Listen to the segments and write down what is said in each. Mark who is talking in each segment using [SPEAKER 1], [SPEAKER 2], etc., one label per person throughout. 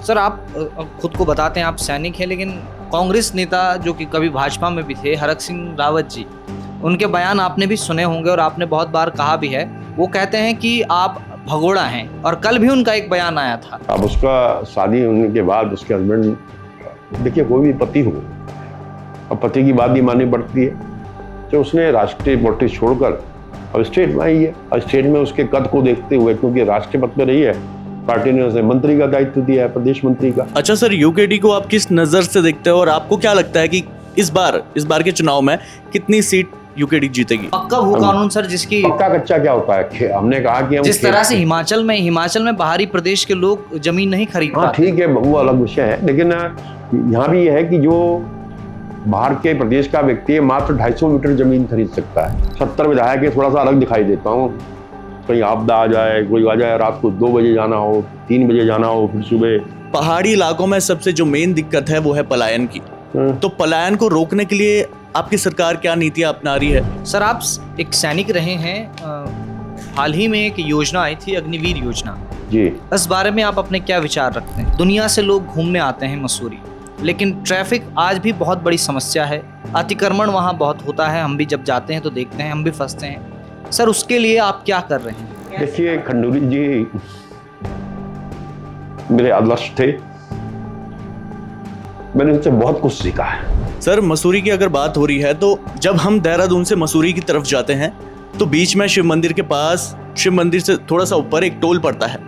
[SPEAKER 1] Sir आप खुद को बताते हैं आप सैनिक हैं, लेकिन कांग्रेस नेता जो कि कभी भाजपा में भी थे, हरक सिंह रावत जी, उनके बयान आपने भी सुने होंगे और आपने बहुत बार कहा भी है। वो कहते हैं कि आप भगोड़ा हैं, और कल भी उनका एक बयान आया था।
[SPEAKER 2] अब उसका शादी होने के बाद उसके हस्बैंड, देखिए कोई भी पति हो, अब पति की बात ही माननी पड़ती है। तो उसने राष्ट्रीय पॉलिटिक्स छोड़कर अब स्टेट में आई है, और स्टेट में उसके कद को देखते हुए, क्योंकि राष्ट्रीय पद पे रही है, पार्टी ने उसे मंत्री का दायित्व दिया है, प्रदेश मंत्री का।
[SPEAKER 3] अच्छा सर, यूकेडी को आप किस नजर से देखते हो और आपको क्या लगता है कि इस बार के चुनाव में कितनी सीट यूकेडी जीतेगी?
[SPEAKER 1] पक्का वो कानून सर जिसकी
[SPEAKER 2] पक्का कच्चा क्या होता है, हमने कहा कि हम
[SPEAKER 1] जिस तरह से हिमाचल में बाहरी प्रदेश के लोग जमीन नहीं खरीद
[SPEAKER 2] हाँ
[SPEAKER 1] पाते।
[SPEAKER 2] ठीक है, वो अलग विषय है, लेकिन यहाँ भी यह है कि जो बाहर के प्रदेश का व्यक्ति है मात्र 250 मीटर जमीन खरीद सकता है। 70 विधायक है, थोड़ा सा अलग दिखाई देता हूँ। कहीं आपदा आ जाए, कोई आ जाए, रात को 2 बजे जाना हो, 3 बजे जाना हो, फिर सुबह।
[SPEAKER 3] पहाड़ी इलाकों में सबसे जो मेन दिक्कत है वो है पलायन की। तो पलायन को रोकने के लिए आपकी सरकार क्या नीतियां अपना रही है?
[SPEAKER 1] सर आप एक सैनिक रहे हैं, हाल ही में एक योजना आई थी, अग्निवीर योजना
[SPEAKER 2] जी।
[SPEAKER 1] इस बारे में आप अपने क्या विचार रखते हैं? दुनिया से लोग घूमने आते हैं मसूरी, लेकिन ट्रैफिक आज भी बहुत बड़ी समस्या है। अतिक्रमण वहाँ बहुत होता है, हम भी जब जाते हैं तो देखते हैं, हम भी फंसते हैं। सर उसके लिए आप क्या कर रहे हैं?
[SPEAKER 2] देखिए खंडूरी जी मेरे आदर्श थे, मैंने उनसे बहुत कुछ सीखा है।
[SPEAKER 3] सर मसूरी की अगर बात हो रही है तो जब हम देहरादून से मसूरी की तरफ जाते हैं तो बीच में शिव मंदिर के पास, शिव मंदिर से थोड़ा सा ऊपर एक टोल पड़ता है।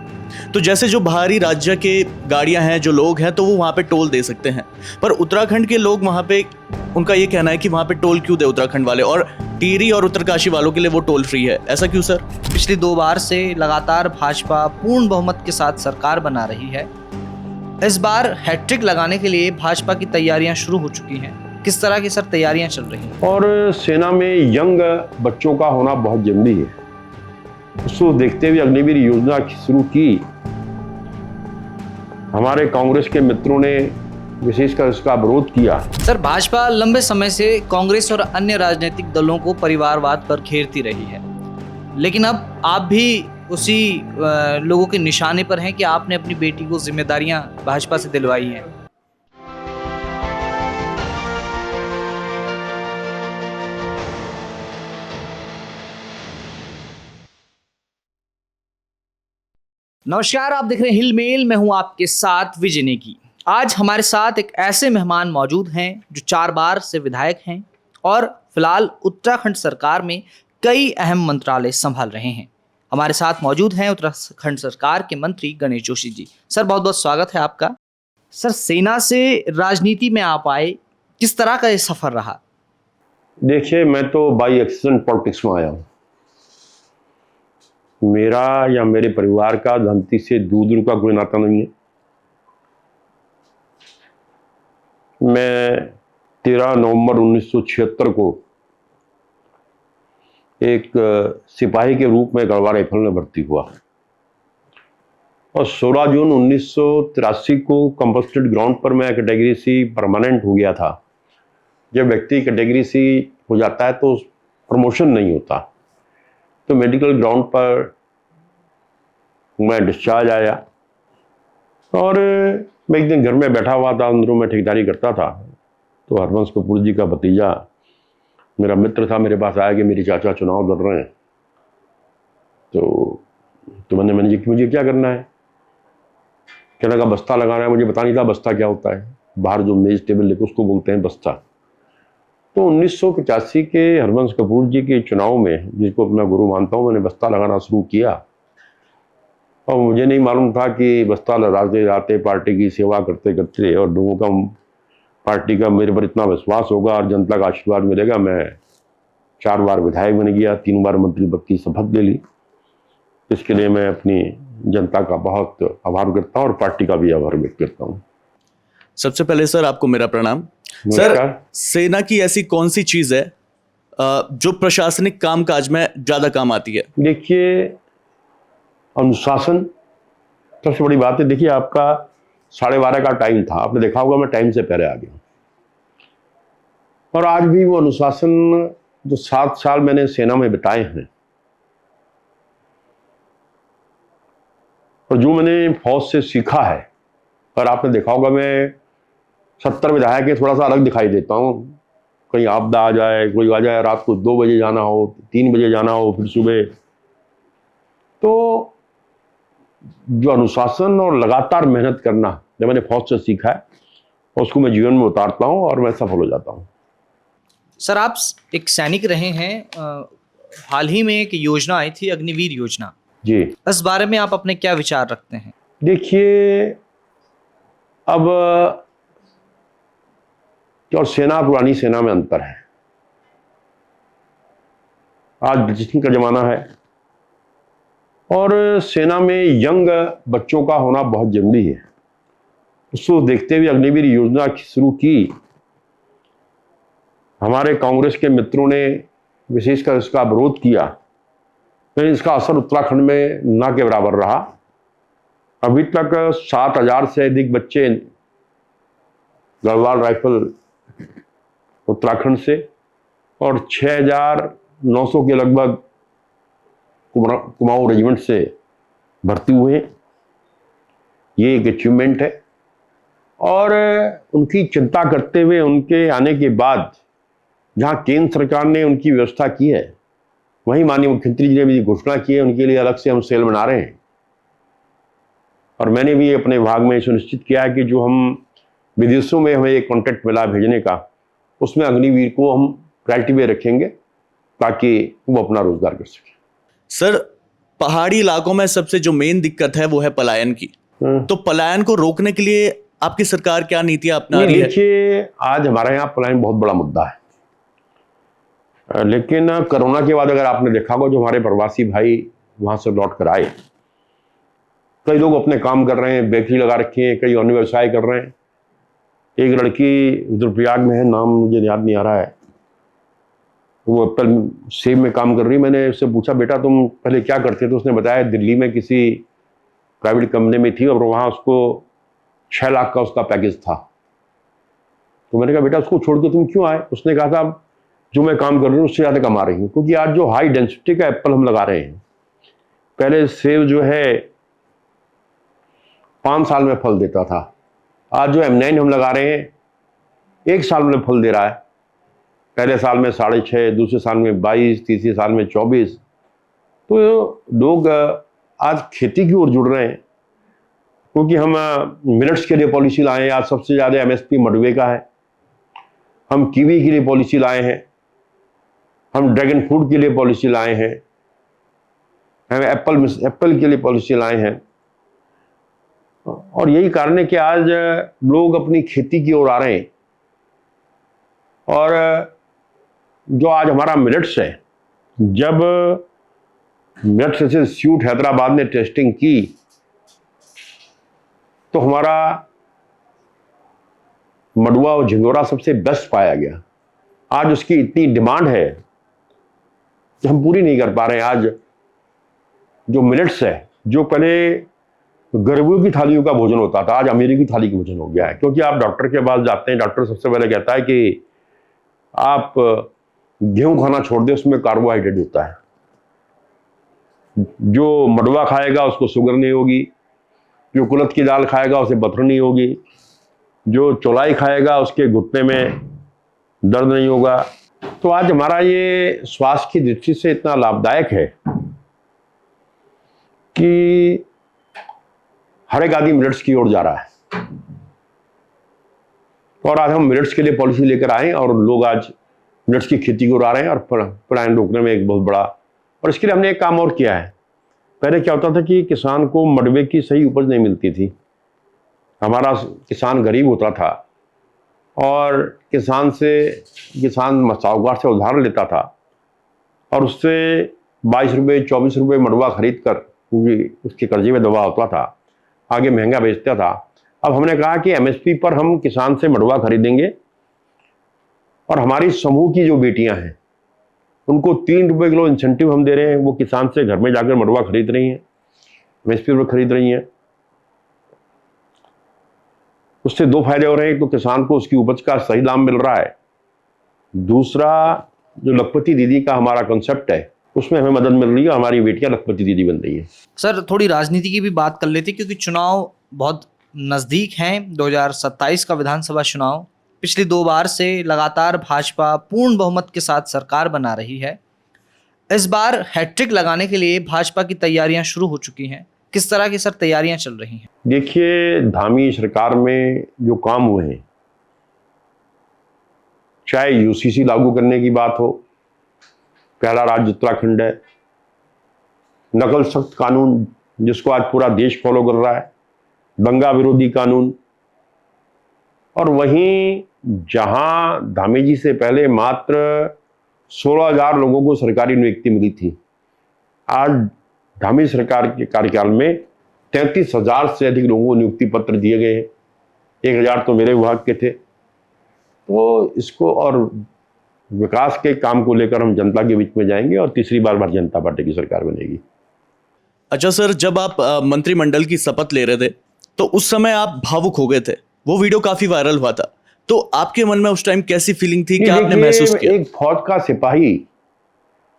[SPEAKER 3] तो जैसे जो बाहरी राज्य के गाड़ियां हैं, जो लोग हैं, तो वो वहाँ पे टोल दे सकते हैं, पर उत्तराखंड के लोग वहाँ पे, उनका ये कहना है कि वहाँ पे टोल क्यों दे उत्तराखंड वाले, और टिहरी और उत्तरकाशी वालों के लिए वो टोल फ्री है। ऐसा क्यों सर?
[SPEAKER 1] पिछली 2 बार से लगातार भाजपा पूर्ण बहुमत के साथ सरकार बना रही है। इस बार हैट्रिक लगाने के लिए भाजपा की तैयारियां शुरू हो चुकी हैं। किस तरह की सर तैयारियां चल रही हैं?
[SPEAKER 2] और सेना में यंग बच्चों का होना बहुत जरूरी है। उसको देखते हुए अग्निवीर योजना शुरू की। हमारे कांग्रेस के मित्रों ने विशेषकर इसका विरोध किया।
[SPEAKER 1] सर भाजपा लंबे समय से कांग्रेस और अन्य राजनीतिक दलों को परिवारवाद पर घेरती रही है, लेकिन अब आप भी उसी लोगों के निशाने पर हैं कि आपने अपनी बेटी को जिम्मेदारियां भाजपा से दिलवाई हैं। नमस्कार, आप देख रहे हैं हिल मेल, मैं हूं आपके साथ विजय नेगी। आज हमारे साथ एक ऐसे मेहमान मौजूद हैं जो 4 बार से विधायक हैं और फिलहाल उत्तराखंड सरकार में कई अहम मंत्रालय संभाल रहे हैं। हमारे साथ मौजूद हैं उत्तराखंड सरकार के मंत्री गणेश जोशी जी। सर बहुत बहुत स्वागत है आपका। सर सेना से राजनीति में आप आए, किस तरह का ये सफर रहा?
[SPEAKER 2] देखिए मैं तो बाई एक्सीडेंट पॉलिटिक्स में आया हूँ। मेरा या मेरे परिवार का धनती से दूर का कोई नाता नहीं है। मैं 13 नवंबर 1976 को एक सिपाही के रूप में गढ़वा राइफल में भर्ती हुआ, और 16 जून 1983 को कंपोस्टेड ग्राउंड पर मैं कैटेगरी सी परमानेंट हो गया था। जब व्यक्ति कैटेगरी सी हो जाता है तो प्रमोशन नहीं होता, तो मेडिकल ग्राउंड पर मैं डिस्चार्ज आया, और मैं एक दिन घर में बैठा हुआ था, अंदरों में ठेकेदारी करता था, तो हरवंश कपूर जी का भतीजा मेरा मित्र था, मेरे पास आया कि मेरे चाचा चुनाव लड़ रहे हैं। तो मैंने कि मुझे क्या करना है? कहने लगा बस्ता लगाना है। मुझे पता नहीं था बस्ता क्या होता है, बाहर जो मेज टेबल लेके उसको बोलते हैं बस्ता। तो 1985 के हरवंश कपूर जी के चुनाव में, जिसको अपना गुरु मानता हूँ, मैंने बस्ता लगाना शुरू किया, और मुझे नहीं मालूम था कि बस्ता लगाते जाते पार्टी की सेवा करते करते और लोगों का, पार्टी का मेरे पर इतना विश्वास होगा और जनता का आशीर्वाद मिलेगा। मैं 4 बार विधायक बन गया, 3 बार मंत्री पद की शपथ ले ली। इसके लिए मैं अपनी जनता का बहुत आभार करता हूँ और पार्टी का भी आभार व्यक्त करता हूँ।
[SPEAKER 3] सबसे पहले सर आपको मेरा प्रणाम। सर सेना की ऐसी कौन सी चीज है जो प्रशासनिक कामकाज में ज्यादा काम आती है?
[SPEAKER 2] देखिए अनुशासन सबसे बड़ी बात है। देखिए आपका 12:30 का टाइम था, आपने देखा होगा मैं टाइम से पहले आ गया, और आज भी वो अनुशासन जो 7 साल मैंने सेना में बिताए हैं, और जो मैंने फौज से सीखा है, और आपने देखा होगा मैं 70 विधायक के थोड़ा सा अलग दिखाई देता हूँ। कहीं आपदा आ जाए, कोई आ जाए, रात को 2 बजे जाना हो, 3 बजे जाना हो, फिर सुबह। तो जो अनुशासन और लगातार मेहनत करना जो मैंने फौज से सीखा है, उसको मैं जीवन में उतारता हूँ और मैं सफल हो जाता हूँ।
[SPEAKER 1] सर, आप एक सैनिक रहे हैं। हाल ही में एक योजना आई थी, अग्निवीर योजना।
[SPEAKER 2] जी,
[SPEAKER 1] इस बारे में आप अपने क्या विचार रखते हैं?
[SPEAKER 2] देखिए, अब और सेना पुरानी सेना में अंतर है। आज ब्रिटिश का जमाना है और सेना में यंग बच्चों का होना बहुत जरूरी है। उसको देखते हुए अग्निवीर योजना शुरू की। हमारे कांग्रेस के मित्रों ने विशेषकर इसका विरोध किया, लेकिन इसका असर उत्तराखंड में ना के बराबर रहा। अभी तक 7,000 से अधिक बच्चे गढ़वाल राइफल उत्तराखंड से और 6,900 के लगभग कुमाऊं रेजिमेंट से भर्ती हुए हैं। ये एक अचीवमेंट है और उनकी चिंता करते हुए उनके आने के बाद जहां केंद्र सरकार ने उनकी व्यवस्था की है, वहीं माननीय मुख्यमंत्री जी ने भी घोषणा की है, उनके लिए अलग से हम सेल बना रहे हैं। और मैंने भी अपने विभाग में सुनिश्चित किया है कि जो हम विदेशों में हमें एक कॉन्ट्रैक्ट मिला भेजने का, उसमें अग्निवीर को हम प्रायोरिटी में रखेंगे ताकि वो अपना रोजगार कर सके।
[SPEAKER 3] सर, पहाड़ी इलाकों में सबसे जो मेन दिक्कत है वो है पलायन की। तो पलायन को रोकने के लिए आपकी सरकार क्या नीतियां अपना रही है?
[SPEAKER 2] देखिए, आज हमारे यहाँ पलायन बहुत बड़ा मुद्दा है, लेकिन कोरोना के बाद अगर आपने देखा होगा, जो हमारे प्रवासी भाई वहां से लौट कर आए, कई लोग अपने काम कर रहे हैं, बेकरी लगा रखी है, कई अन्य व्यवसाय कर रहे हैं। एक लड़की रुद्रप्रयाग में है, नाम मुझे याद नहीं आ रहा है, वो एप्पल सेब में काम कर रही। मैंने उससे पूछा, बेटा तुम पहले क्या करते थे? उसने बताया दिल्ली में किसी प्राइवेट कंपनी में थी और वहाँ उसको 6 लाख का उसका पैकेज था। तो मैंने कहा, बेटा उसको छोड़ के तुम क्यों आए? उसने कहा था, जो मैं काम कर रही हूँ उससे ज़्यादा कमा रही हूँ, क्योंकि आज जो हाई डेंसिटी का एप्पल हम लगा रहे हैं, पहले सेब जो है 5 साल में फल देता था, आज जो M9 हम लगा रहे हैं 1 साल में फल दे रहा है। पहले साल में 6.5, दूसरे साल में 22, तीसरे साल में 24। तो लोग आज खेती की ओर जुड़ रहे हैं, क्योंकि हम मिनट्स के लिए पॉलिसी लाए हैं। आज सबसे ज़्यादा MSP मडवे का है। हम कीवी के लिए पॉलिसी लाए हैं, हम ड्रैगन फ्रूट के लिए पॉलिसी लाए हैं, हम एप्पल के लिए पॉलिसी लाए हैं। और यही कारण है कि आज लोग अपनी खेती की ओर आ रहे हैं। और जो आज हमारा मिलेट्स है, जब मिलेट्स इंस्टीट्यूट हैदराबाद ने टेस्टिंग की तो हमारा मडुआ और झिंगोरा सबसे बेस्ट पाया गया। आज उसकी इतनी डिमांड है कि हम पूरी नहीं कर पा रहे हैं। आज जो मिलेट्स है, जो पहले गरीबों की थालियों का भोजन होता था, आज अमीरी की थाली का भोजन हो गया है। क्योंकि आप डॉक्टर के पास जाते हैं, डॉक्टर सबसे पहले कहता है कि आप गेहूं खाना छोड़ दें, उसमें कार्बोहाइड्रेट होता है। जो मडुआ खाएगा उसको शुगर नहीं होगी, जो कुलत की दाल खाएगा उसे पथरी नहीं होगी, जो चौलाई खाएगा उसके घुटने में दर्द नहीं होगा। तो आज हमारा ये स्वास्थ्य की दृष्टि से इतना लाभदायक है कि हर एक आदमी मिलेट्स की ओर जा रहा है। और आज हम मिलेट्स के लिए पॉलिसी लेकर आए और लोग आज मिलेट्स की खेती की ओर आ रहे हैं और पलायन रोकने में एक बहुत बड़ा। और इसके लिए हमने एक काम और किया है। पहले क्या होता था कि किसान को मडवे की सही उपज नहीं मिलती थी। हमारा किसान गरीब होता था और किसान साहूकार से उधार लेता था और उससे 22 रुपये 24 रुपये मडवा खरीद कर, क्योंकि उसके कर्जे में दबा होता था, आगे महंगा बेचता था। अब हमने कहा कि MSP पर हम किसान से मडवा खरीदेंगे और हमारी समूह की जो बेटियां हैं उनको 3 रुपये किलो इंसेंटिव हम दे रहे हैं। वो किसान से घर में जाकर मडवा खरीद रही हैं, MSP पर खरीद रही हैं। उससे 2 फायदे हो रहे हैं। एक तो किसान को उसकी उपज का सही दाम मिल रहा है, दूसरा जो लखपति दीदी का हमारा कॉन्सेप्ट है उसमें हमें मदद मिल रही है, हमारी बेटियां लखपति दीदी बन रही है।
[SPEAKER 1] सर, थोड़ी राजनीति की भी बात कर लेते, क्योंकि चुनाव बहुत नज़दीक हैं 2027 का विधानसभा चुनाव। पिछली 2 बार से लगातार भाजपा पूर्ण बहुमत के साथ सरकार बना रही है। इस बार हैट्रिक लगाने के लिए भाजपा की तैयारियां शुरू हो चुकी हैं। किस तरह की सर तैयारियां चल रही हैं?
[SPEAKER 2] देखिए, धामी सरकार में जो काम हुए हैं, चाहे यूसीसी लागू करने की बात हो, पहला राज्य उत्तराखंड है, नकल सख्त कानून जिसको आज पूरा देश फॉलो कर रहा है, दंगा विरोधी कानून, और वहीं जहां धामी जी से पहले मात्र 16,000 लोगों को सरकारी नियुक्ति मिली थी, आज धामी सरकार के कार्यकाल में 33,000 से अधिक लोगों को नियुक्ति पत्र दिए गए हैं। 1,000 तो मेरे विभाग के थे। तो इसको और विकास के काम को लेकर हम जनता के बीच में जाएंगे और तीसरी बार भारतीय जनता पार्टी की सरकार बनेगी।
[SPEAKER 3] अच्छा सर, जब आप मंत्रिमंडल की शपथ ले रहे थे तो उस समय आप भावुक हो गए थे। वो वीडियो काफी वायरल हुआ था, तो आपके मन में उस टाइम कैसी फीलिंग थी, क्या आपने महसूस किया?
[SPEAKER 2] एक फौज का सिपाही,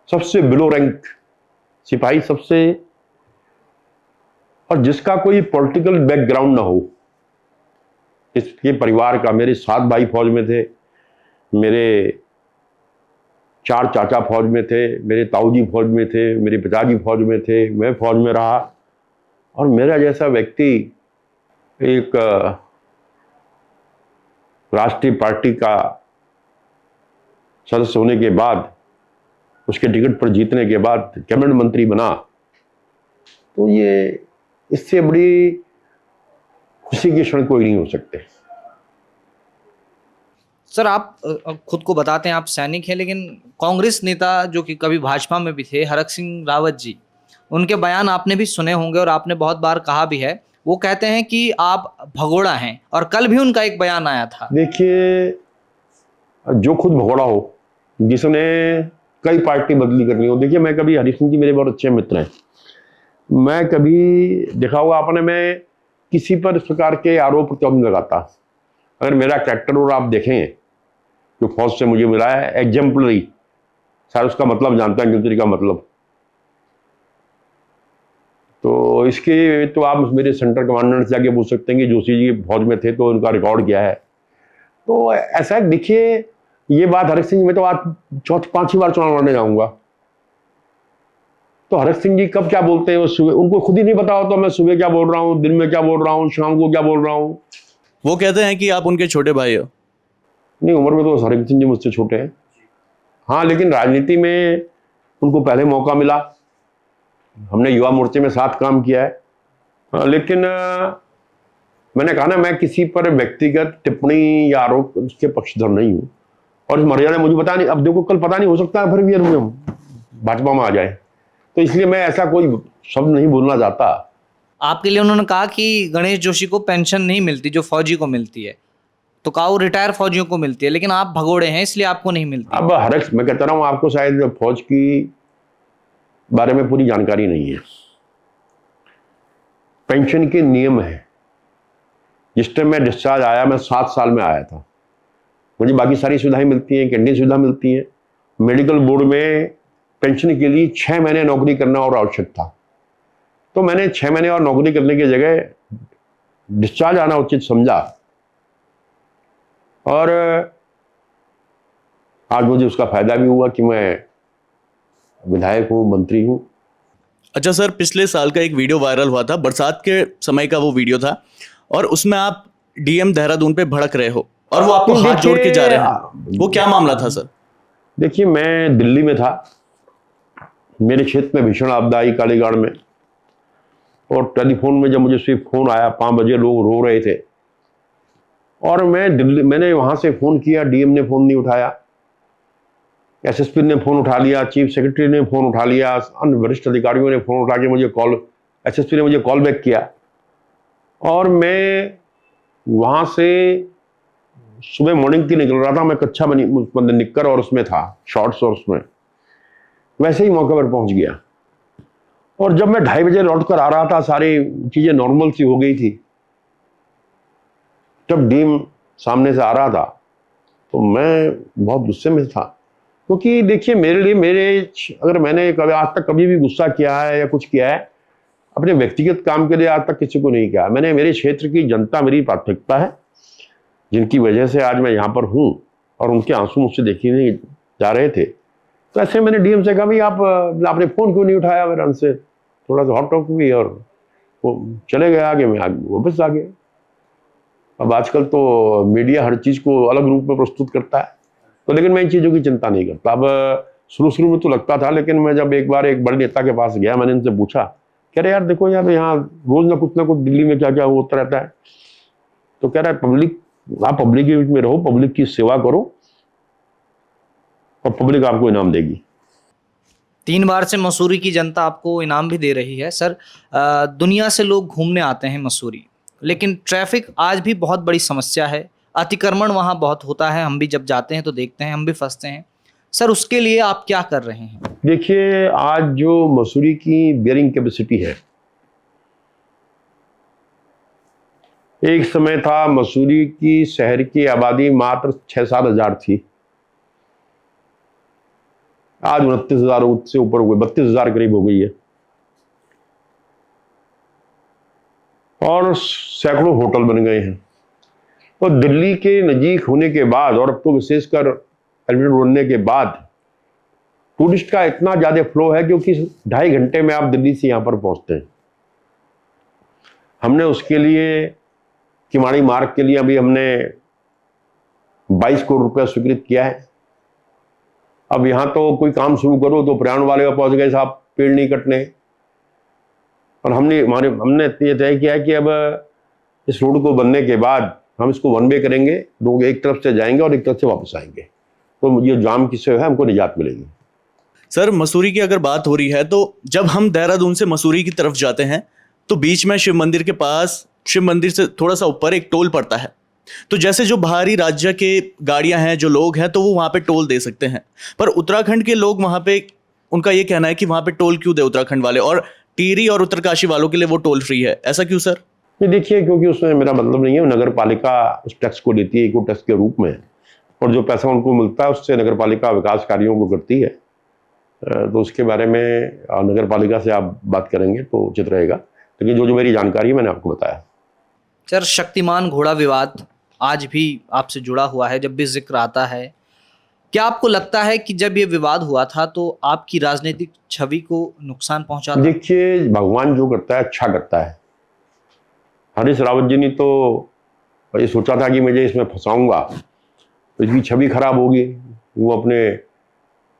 [SPEAKER 2] सबसे बिलो रैंक सिपाही, सबसे, और जिसका कोई पॉलिटिकल बैकग्राउंड ना हो, इसके परिवार का, मेरे 7 भाई फौज में थे, मेरे 4 चाचा फौज में थे, मेरे ताऊजी फौज में थे, मेरे पिताजी फौज में थे, मैं फौज में रहा, और मेरा जैसा व्यक्ति एक राष्ट्रीय पार्टी का सदस्य होने के बाद, उसके टिकट पर जीतने के बाद कैबिनेट मंत्री बना, तो ये इससे बड़ी खुशी के क्षण कोई नहीं हो सकते।
[SPEAKER 1] सर, आप खुद को बताते हैं आप सैनिक हैं, लेकिन कांग्रेस नेता जो कि कभी भाजपा में भी थे, हरक सिंह रावत जी, उनके बयान आपने भी सुने होंगे और आपने बहुत बार कहा भी है। वो कहते हैं कि आप भगोड़ा हैं, और कल भी उनका एक बयान आया था।
[SPEAKER 2] देखिए, जो खुद भगोड़ा हो, जिसने कई पार्टी बदली करनी हो, देखिए मैं कभी, हरीश सिंह जी मेरे बहुत अच्छे मित्र हैं, मैं कभी देखा होगा आपने, मैं किसी पर इस प्रकार के आरोप प्रत्यारोप नहीं लगाता। अगर मेरा कैरेक्टर और आप देखें जो फौज से मुझे मिला है, एग्जाम्पलरी, शायद उसका मतलब जानता है गिलतरी का मतलब, तो इसके तो आप मेरे सेंटर कमांडेंट से जाके पूछ सकते हैं कि जोशी जी फौज में थे तो उनका रिकॉर्ड क्या है। तो ऐसा है, देखिए ये बात हरक सिंह, मैं तो आज 4-5 बार चुनाव लड़ने जाऊंगा, तो हरक सिंह जी कब क्या बोलते हैं वो सुबह, उनको खुद ही नहीं पता होता मैं सुबह क्या बोल रहा हूँ, दिन में क्या बोल रहा हूँ, शाम को क्या बोल रहा हूँ।
[SPEAKER 3] वो कहते हैं कि आप उनके छोटे भाई हो।
[SPEAKER 2] नहीं, उम्र में तो हरक सिंह जी मुझसे छोटे हैं, हाँ, लेकिन राजनीति में उनको पहले मौका मिला, हमने युवा मोर्चे में साथ काम किया है। लेकिन मैंने कहा ना, मैं किसी पर व्यक्तिगत टिप्पणी या आरोप उसके पक्षधर नहीं हूँ, और इस मर्यादा मुझे पता नहीं, अब देखो कल पता नहीं, हो सकता है फिर भी हम भाजपा में आ जाए, तो इसलिए मैं ऐसा कोई शब्द नहीं बोलना चाहता।
[SPEAKER 1] आपके लिए उन्होंने कहा कि गणेश जोशी को पेंशन नहीं मिलती जो फौजी को मिलती है, तो कहा वो रिटायर फौजियों को मिलती है, लेकिन आप भगोड़े हैं इसलिए आपको नहीं मिलती।
[SPEAKER 2] अब हरक, मैं कहता रहा हूँ आपको, शायद फौज की बारे में पूरी जानकारी नहीं है। पेंशन के नियम है, जिस टाइम मैं डिस्चार्ज आया, मैं 7 साल में आया था, मुझे बाकी सारी सुविधाएं मिलती हैं, कैंटीन सुविधा मिलती है, मेडिकल बोर्ड में पेंशन के लिए 6 महीने नौकरी करना और आवश्यक था, तो मैंने 6 महीने और नौकरी करने की जगह डिस्चार्ज आना उचित समझा, और आज मुझे उसका फायदा भी हुआ कि मैं विधायक हूँ, मंत्री हूँ।
[SPEAKER 3] अच्छा सर, पिछले साल का एक वीडियो वायरल हुआ था, बरसात के समय का वो वीडियो था, और उसमें आप डीएम देहरादून पे भड़क रहे हो और वो आपको हाथ जोड़ के जा रहे हैं, वो क्या मामला था सर?
[SPEAKER 2] देखिए, मैं दिल्ली में था, मेरे क्षेत्र में भीषण आपदा आई कालीगढ़ में, और टेलीफोन में जब मुझे सिर्फ फोन आया 5 बजे, लोग रो रहे थे, और मैंने वहां से फोन किया, डीएम ने फोन नहीं उठाया, एसएसपी ने फोन उठा लिया, चीफ सेक्रेटरी ने फोन उठा लिया, अन्य वरिष्ठ अधिकारियों ने फोन उठा के मुझे एसएसपी ने मुझे कॉल बैक किया, और मैं वहां से सुबह मॉर्निंग की निकल रहा था, मैं कच्छा बनी निक्कर और उसमें था, शॉर्ट्स, और उसमें वैसे ही मौके पर पहुंच गया, और जब मैं 2:30 बजे लौट कर आ रहा था, सारी चीजें नॉर्मल सी हो गई थी, जब डीएम सामने से आ रहा था तो मैं बहुत गुस्से में था, क्योंकि देखिए मेरे लिए, अगर मैंने कभी आज तक कभी भी गुस्सा किया है या कुछ किया है, अपने व्यक्तिगत काम के लिए आज तक किसी को नहीं किया। मैंने मेरे क्षेत्र की जनता मेरी प्राथमिकता है, जिनकी वजह से आज मैं यहाँ पर हूँ, और उनके आंसू मुझसे देखे नहीं जा रहे थे। तो ऐसे मैंने डीएम से कहा, भाई आपने फ़ोन क्यों नहीं उठाया मेरे हमसे, थोड़ा सा हॉट टॉक हुई और वो चले गए आगे, मैं वापस आ गया। अब आजकल तो मीडिया हर चीज़ को अलग रूप में प्रस्तुत करता है, तो लेकिन मैं इन चीज़ों की चिंता नहीं करता। अब शुरू में तो लगता था, लेकिन मैं जब एक बार एक बड़े नेता के पास गया, मैंने इनसे पूछा, कह रहे यार देखो यहाँ रोज ना कुछ दिल्ली में क्या क्या होता रहता है। तो कह रहा है आप पब्लिक के बीच में रहो, पब्लिक की सेवा करो और पब्लिक आपको इनाम देगी।
[SPEAKER 1] 3 बार से मसूरी की जनता आपको इनाम भी दे रही है। सर, दुनिया से लोग घूमने आते हैं मसूरी, लेकिन ट्रैफिक आज भी बहुत बड़ी समस्या है। अतिक्रमण वहाँ बहुत होता है, हम भी जब जाते हैं तो देखते हैं, हम भी फंसते हैं। सर, उसके लिए आप क्या कर रहे हैं?
[SPEAKER 2] देखिए, आज जो मसूरी की बेयरिंग कैपेसिटी है, एक समय था मसूरी की शहर की आबादी मात्र 6-7 हजार थी, आज 29,000 से ऊपर हो गई, 32,000 करीब हो गई है। और सैकड़ों होटल बन गए हैं। तो दिल्ली के नजीक होने के बाद, और अब तो विशेषकर एलिवेटेड बनने के बाद, टूरिस्ट का इतना ज्यादा फ्लो है, क्योंकि 2.5 घंटे में आप दिल्ली से यहां पर पहुंचते हैं। हमने उसके लिए किमाड़ी मार्ग के लिए अभी हमने 22 करोड़ रुपया स्वीकृत किया है। अब यहां तो कोई काम शुरू करो तो पर्यावरण वाले पहुंच गए साहब, पेड़ नहीं कटने। और हमने ये तय किया है कि अब इस रोड को बनने के बाद हम इसको वन वे करेंगे, लोग एक तरफ से जाएंगे और एक तरफ से वापस आएंगे, तो ये जाम की से है हमको निजात मिलेगी।
[SPEAKER 3] सर, मसूरी की अगर बात हो रही है तो जब हम देहरादून से मसूरी की तरफ जाते हैं तो बीच में शिव मंदिर के पास, शिव मंदिर से थोड़ा सा ऊपर एक टोल पड़ता है। तो जैसे जो बाहरी राज्य के गाड़ियां हैं, जो लोग हैं, तो वो वहां पे टोल दे सकते हैं, पर उत्तराखंड के लोग वहां पे, उनका ये कहना है कि वहां पे टोल क्यों दे उत्तराखंड वाले, और टिहरी और उत्तरकाशी वालों के लिए वो टोल फ्री है। ऐसा क्यों सर?
[SPEAKER 2] ये देखिए, क्योंकि उसमें मेरा मतलब नहीं है। नगर पालिका उस टैक्स को लेती है इको टैक्स के रूप में, और जो पैसा उनको मिलता है उससे नगर पालिका विकास कार्यों को करती है। तो उसके बारे में नगर पालिका से आप बात करेंगे तो उचित रहेगा, लेकिन जो मेरी जानकारी है मैंने आपको बताया।
[SPEAKER 1] सर, शक्तिमान घोड़ा विवाद आज भी आपसे जुड़ा हुआ है, जब भी जिक्र आता है। क्या आपको लगता है कि जब ये विवाद हुआ था तो आपकी राजनीतिक छवि को नुकसान पहुंचा था?
[SPEAKER 2] देखिए, भगवान जो करता है अच्छा करता है। हरीश रावत जी ने तो ये सोचा था कि मुझे इसमें फंसाऊंगा तो इसकी छवि खराब होगी, वो अपने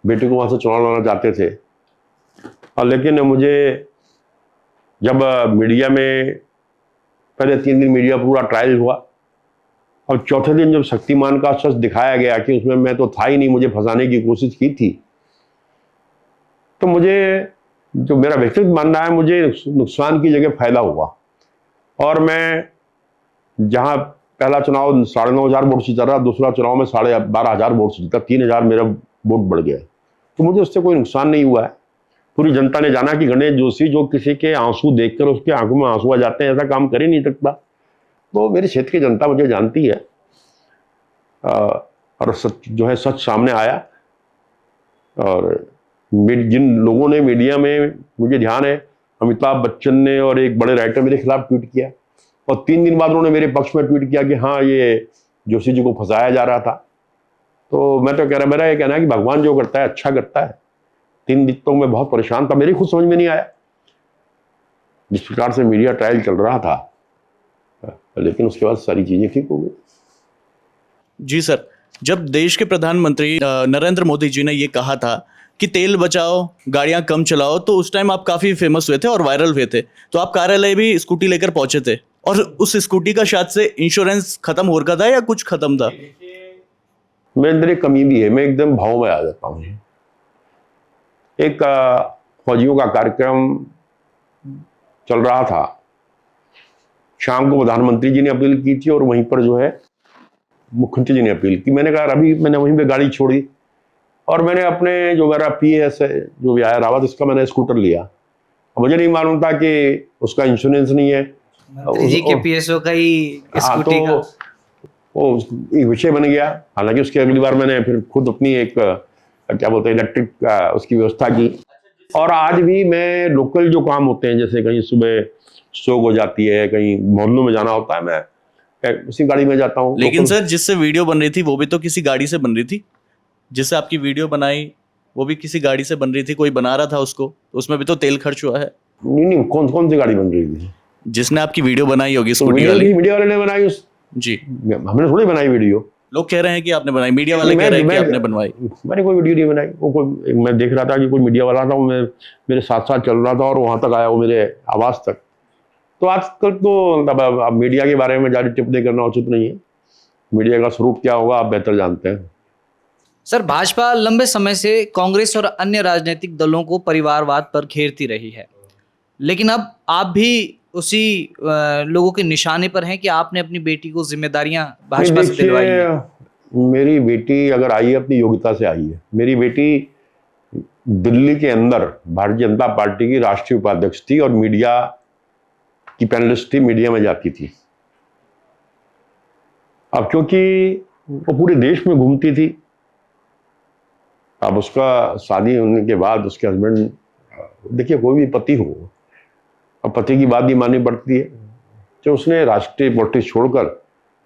[SPEAKER 2] बेटे को वहां से चुनाव लाना चाहते थे। और लेकिन मुझे जब मीडिया में पहले 3 दिन मीडिया पूरा ट्रायल हुआ, और चौथे दिन जब शक्तिमान का सच दिखाया गया कि उसमें मैं तो था ही नहीं, मुझे फंसाने की कोशिश की थी, तो मुझे, जो मेरा व्यक्तिगत मानना है, मुझे नुकसान की जगह फायदा हुआ। और मैं जहां पहला चुनाव 9,500 वोट से जीता रहा, दूसरा चुनाव में 12,500 वोट से जीता, 3,000 मेरा वोट बढ़ गया, तो मुझे उससे कोई नुकसान नहीं हुआ है। पूरी जनता ने जाना कि गणेश जोशी, जो किसी के आंसू देखकर उसके आंखों में आंसू आ जाते हैं, ऐसा काम कर ही नहीं सकता। तो मेरे क्षेत्र की जनता मुझे जानती है, और सच जो है सच सामने आया। और जिन लोगों ने मीडिया में, मुझे ध्यान है अमिताभ बच्चन ने और एक बड़े राइटर मेरे खिलाफ ट्वीट किया, और 3 दिन बाद उन्होंने मेरे पक्ष में ट्वीट किया कि हाँ, ये जोशी जी को फंसाया जा रहा था। तो मैं तो कह रहा, मेरा ये कहना है कि भगवान जो करता है अच्छा करता है। 3 दिन तो मैं बहुत परेशान था, मेरी खुद समझ में नहीं आया जिस प्रकार से मीडिया ट्रायल चल रहा था, लेकिन उसके बाद सारी चीजें ठीक हो गई।
[SPEAKER 3] जी सर, जब देश के प्रधानमंत्री नरेंद्र मोदी जी ने ये कहा था कि तेल बचाओ, गाड़ियां कम चलाओ, तो उस टाइम आप काफी फेमस हुए थे और वायरल हुए थे। तो आप कार्यालय भी स्कूटी लेकर पहुंचे थे, और उस स्कूटी का शायद से इंश्योरेंस खत्म हो रखा था या कुछ खत्म था।
[SPEAKER 2] मेरे अंदर एक कमी भी है, मैं एकदम भाव में आ जाता हूँ। एक फौजियों का कार्यक्रम चल रहा था, शाम को प्रधानमंत्री जी ने अपील की थी, और वहीं पर जो है मुख्यमंत्री जी ने अपील की। मैंने कहा अभी मैंने वहीं पे गाड़ी छोड़ी, और मैंने अपने जो मेरा पीएस है, जो विजय रावत, इसका मैंने स्कूटर लिया। मुझे नहीं मालूम था कि उसका इंश्योरेंस नहीं है।
[SPEAKER 1] जी के पीएसओ का ही स्कूटी का
[SPEAKER 2] वो एक विषय बन गया। हालांकि उसके अगली बार मैंने फिर खुद अपनी एक क्या बोलते हैं इलेक्ट्रिक उसकी व्यवस्था की। और आज भी मैं लोकल जो काम होते हैं, जैसे कहीं सुबह शो हो जाती है, कहीं मोहल्लों में जाना होता है, मैं उसी गाड़ी में जाता हूँ।
[SPEAKER 3] लेकिन सर जिससे वीडियो बन रही थी वो भी तो किसी गाड़ी से बन रही थी, जिससे आपकी वीडियो बनाई वो भी किसी गाड़ी से बन रही थी, कोई बना रहा था उसको, उसमें भी तो तेल खर्च हुआ है।
[SPEAKER 2] नहीं, कौन कौन सी गाड़ी बन रही थी?
[SPEAKER 3] जिसने आपकी वीडियो बनाई होगी
[SPEAKER 2] तो
[SPEAKER 3] स्कूटी वाली।
[SPEAKER 2] मीडिया वाले ने बनाई
[SPEAKER 3] जी,
[SPEAKER 2] हमने थोड़ी बनाई वीडियो।
[SPEAKER 3] लोग कह रहे हैं कि आपने बनाई, मीडिया वाले कह रहे हैं कि आपने बनवाई।
[SPEAKER 2] मैंने कोई वीडियो नहीं बनाई। वो कोई, मैं देख रहा था कि कोई मीडिया वाला था, वो मेरे साथ साथ चल रहा था और वहां तक आया, वो मेरे आवाज तक। तो आजकल तो मतलब अब मीडिया के बारे में ज्यादा टिप्पणी करना उचित नहीं है। मीडिया का स्वरूप क्या होगा आप बेहतर जानते हैं।
[SPEAKER 1] सर, भाजपा लंबे समय से कांग्रेस और अन्य राजनीतिक दलों को परिवारवाद पर घेरती रही है, लेकिन अब आप भी उसी लोगों के निशाने पर हैं कि आपने अपनी बेटी को जिम्मेदारियां भाजपा से दिलवाई हैं।
[SPEAKER 2] देखिए, मेरी बेटी अगर आई है अपनी योग्यता से आई है। मेरी बेटी दिल्ली के अंदर भारतीय जनता पार्टी की राष्ट्रीय उपाध्यक्ष थी और मीडिया की पैनलिस्ट थी, मीडिया में जाती थी। अब क्योंकि वो पूरे देश में घूमती थी, अब उसका शादी होने के बाद उसके हस्बैंड, देखिए कोई भी पति हो, अब पति की बात भी माननी पड़ती है। तो उसने राष्ट्रीय पॉलिटिक्स छोड़कर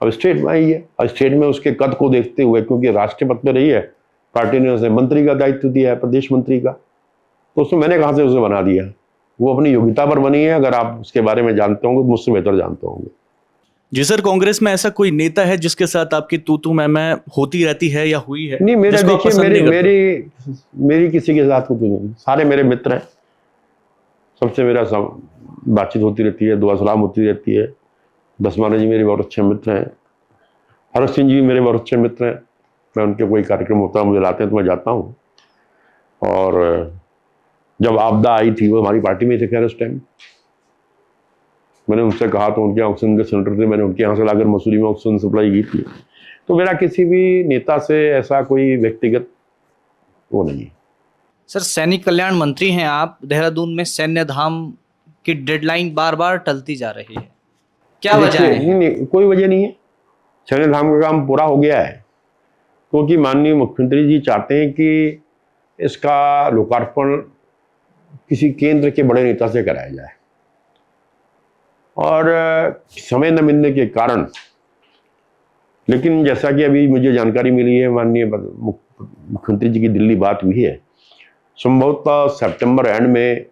[SPEAKER 2] अब स्टेट में आई है। और स्टेट में उसके कद को देखते हुए, क्योंकि राष्ट्रीय पद पे रही है, पार्टी ने उसे मंत्री का दायित्व दिया है, प्रदेश मंत्री का, तो उसमें मैंने कहाँ से उसे बना दिया? वो अपनी योग्यता पर बनी है। अगर आप उसके बारे में जानते होंगे तो मुझसे बेहतर जानते होंगे।
[SPEAKER 3] जी सर, कांग्रेस में ऐसा कोई नेता है जिसके साथ आपकी तू मैं होती रहती है या हुई है?
[SPEAKER 2] नहीं, मेरा
[SPEAKER 3] जिसको आप
[SPEAKER 2] देखिए,
[SPEAKER 3] पसंद नहीं करते?
[SPEAKER 2] मेरी किसी के साथ कुछ नहीं। सारे मेरे मित्र हैं, सबसे मेरा बातचीत होती रहती है, दुआ सलाम होती रहती है। दसमाना जी मेरे बहुत अच्छे मित्र हैं, हरक सिंह जी मेरे बहुत अच्छे मित्र हैं। मैं उनके कोई कार्यक्रम होता है, मुझे लाते हैं तो मैं जाता हूँ। और जब आपदा आई थी, वो हमारी पार्टी में थे खैर उस टाइम। मैंने उनसे कहा, तो उनके ऑक्सीजन के सिलेंडर थे, मैंने उनके यहाँ से लाकर मसूरी में ऑक्सीजन सप्लाई की थी। तो मेरा किसी भी नेता से ऐसा कोई व्यक्तिगत वो नहीं है।
[SPEAKER 1] सर, सैनिक कल्याण मंत्री हैं आप। देहरादून में सैन्य धाम की डेडलाइन बार बार टलती जा रही है, क्या वजह है?
[SPEAKER 2] नहीं, कोई वजह नहीं है। सैन्य धाम का काम पूरा हो गया है, क्योंकि माननीय मुख्यमंत्री जी चाहते हैं कि इसका लोकार्पण किसी केंद्र के बड़े नेता से कराया जाए। और समय न मिलने के कारण, लेकिन जैसा कि अभी मुझे जानकारी मिली है, माननीय मुख्यमंत्री जी की दिल्ली बात हुई है, संभवतः सितंबर एंड में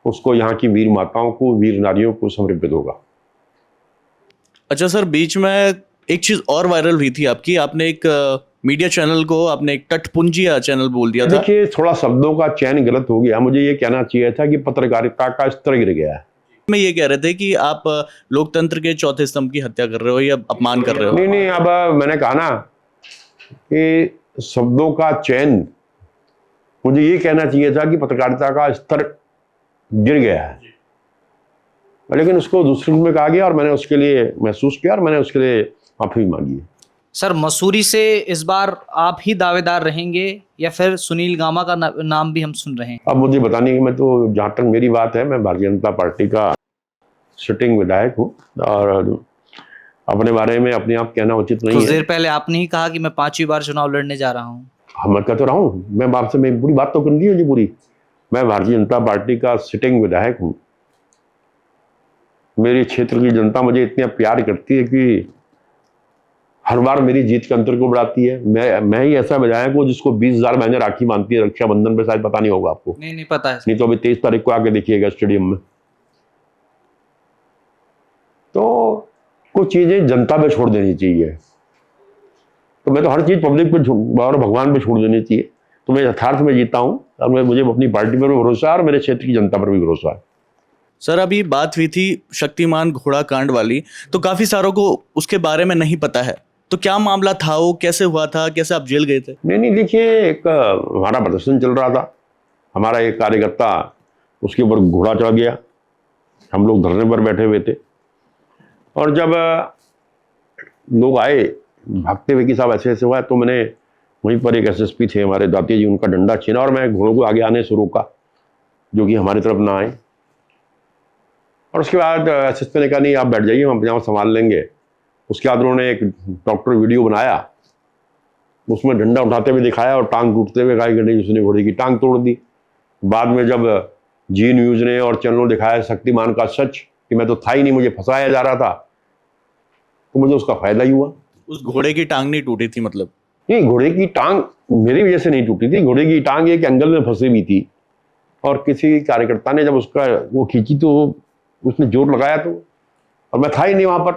[SPEAKER 2] उसको यहाँ की वीर माताओं को, वीर नारियों को समर्पित होगा।
[SPEAKER 3] अच्छा सर, बीच में एक चीज और वायरल हुई थी आपकी, आपने एक मीडिया चैनल को आपने एक टटपुंजिया चैनल बोल दिया था।
[SPEAKER 2] देखिए, थोड़ा शब्दों का चयन गलत हो गया। मुझे ये कहना चाहिए था कि पत्रकारिता का स्तर गिर गया है।
[SPEAKER 3] में ये कह रहे थे कि आप लोकतंत्र के चौथे स्तंभ की हत्या कर रहे हो या अपमान कर रहे हो।
[SPEAKER 2] नहीं, अब मैंने कहा ना कि शब्दों का चयन, मुझे ये कहना चाहिए था कि पत्रकारिता का स्तर गिर गया है, लेकिन उसको दूसरे रूप में कहा गया और मैंने उसके लिए महसूस किया और मैंने उसके लिए माफी मांगी है।
[SPEAKER 1] सर, मसूरी से इस बार आप ही दावेदार रहेंगे या फिर सुनील गामा का नाम भी हम सुन रहे हैं?
[SPEAKER 2] अब मुझे बताने की, मैं तो जहाँ तक मेरी बात है, मैं भारतीय जनता पार्टी का सिटिंग विधायक हूँ और अपने बारे में अपने आप कहना उचित नहीं है।
[SPEAKER 1] कुछ देर पहले आपने ही कहा कि मैं 5वीं बार चुनाव लड़ने जा रहा हूँ।
[SPEAKER 2] मैं कह तो रहा हूँ, मैं आपसे मैं पूरी बात तो कर दी है जी पूरी। मैं भारतीय जनता पार्टी का सिटिंग विधायक हूँ। मेरी क्षेत्र की जनता मुझे इतना प्यार करती है कि हर बार मेरी जीत के अंतर को बढ़ाती है। मैं ही ऐसा विधायक हूँ जिसको 20,000 महीने राखी मानती है रक्षाबंधन पे, शायद पता नहीं होगा आपको।
[SPEAKER 1] नहीं पता है।
[SPEAKER 2] नहीं तो अभी 23 तारीख को आके देखिएगा स्टेडियम में। तो कुछ चीजें जनता पे छोड़ देनी चाहिए। तो मैं तो हर चीज पब्लिक पे और भगवान पे छोड़ देनी चाहिए। तो मैं यथार्थ में जीता हूँ और मुझे अपनी पार्टी पर भी भरोसा है और मेरे क्षेत्र की जनता पर भी भरोसा है।
[SPEAKER 3] सर, अभी बात हुई थी शक्तिमान घोड़ा कांड वाली, तो काफी सारों को उसके बारे में नहीं पता है, तो क्या मामला था, वो कैसे हुआ था, कैसे आप जेल गए थे?
[SPEAKER 2] नहीं, देखिए, एक हमारा प्रदर्शन चल रहा था, हमारा एक कार्यकर्ता उसके ऊपर घोड़ा चढ़ गया, हम लोग धरने पर बैठे हुए थे और जब लोग आए भागते हुए कि साहब ऐसे ऐसे हुआ, तो मैंने वहीं पर एक एसएसपी थे हमारे दाती जी, उनका डंडा छीना और मैं घोड़ों को आगे आने से रोका, जो कि हमारी तरफ ना आए। और उसके बाद एसएसपी ने कहा नहीं आप बैठ जाइए, हम यहाँ संभाल लेंगे। उसके बाद उन्होंने एक डॉक्टर वीडियो बनाया, उसमें डंडा उठाते हुए दिखाया और टांग टूटते हुए कहा कि उसने घोड़े की टांग तोड़ दी। बाद में जब जी न्यूज़ ने और चैनलों ने दिखाया शक्तिमान का सच कि मैं तो था ही नहीं, मुझे फंसाया जा रहा था, तो मुझे उसका फायदा ही हुआ।
[SPEAKER 3] उस घोड़े की टांग नहीं टूटी थी मतलब?
[SPEAKER 2] नहीं, घोड़े की टांग मेरी वजह से नहीं टूटी थी, घोड़े की टांग एक एंगल में फंसी हुई थी और किसी कार्यकर्ता ने जब उसका वो खींची तो उसने जोर लगाया, तो और मैं था ही नहीं वहां पर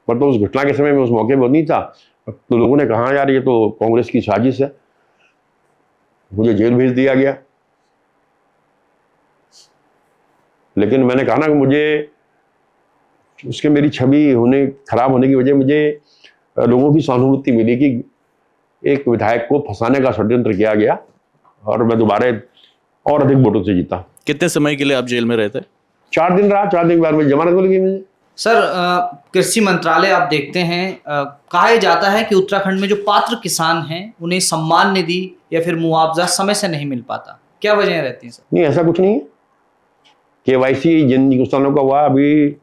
[SPEAKER 2] तो उस घटना के समय में उस मौके पर नहीं था। तो लोगों ने कहा यार ये तो कांग्रेस की साजिश है, मुझे जेल भेज दिया गया। लेकिन मैंने कहा ना कि मुझे उसके मेरी छवि खराब होने की वजह मुझे लोगों की सहानुभूति मिली कि एक विधायक को फंसाने का षड्यंत्र किया गया और मैं दोबारा और अधिक वोटों से जीता।
[SPEAKER 3] कितने समय के लिए आप जेल में रहे थे?
[SPEAKER 2] 4 दिन रहा, 4 दिन के बाद में जमानत मिल गई मुझे।
[SPEAKER 1] सर कृषि मंत्रालय आप देखते हैं, कहा जाता है कि उत्तराखंड में जो पात्र किसान हैं उन्हें सम्मान निधि या फिर मुआवजा समय से नहीं मिल पाता, क्या वजह रहती है सर?
[SPEAKER 2] नहीं, ऐसा कुछ नहीं है। केवाईसी जिन किसानों का हुआ, अभी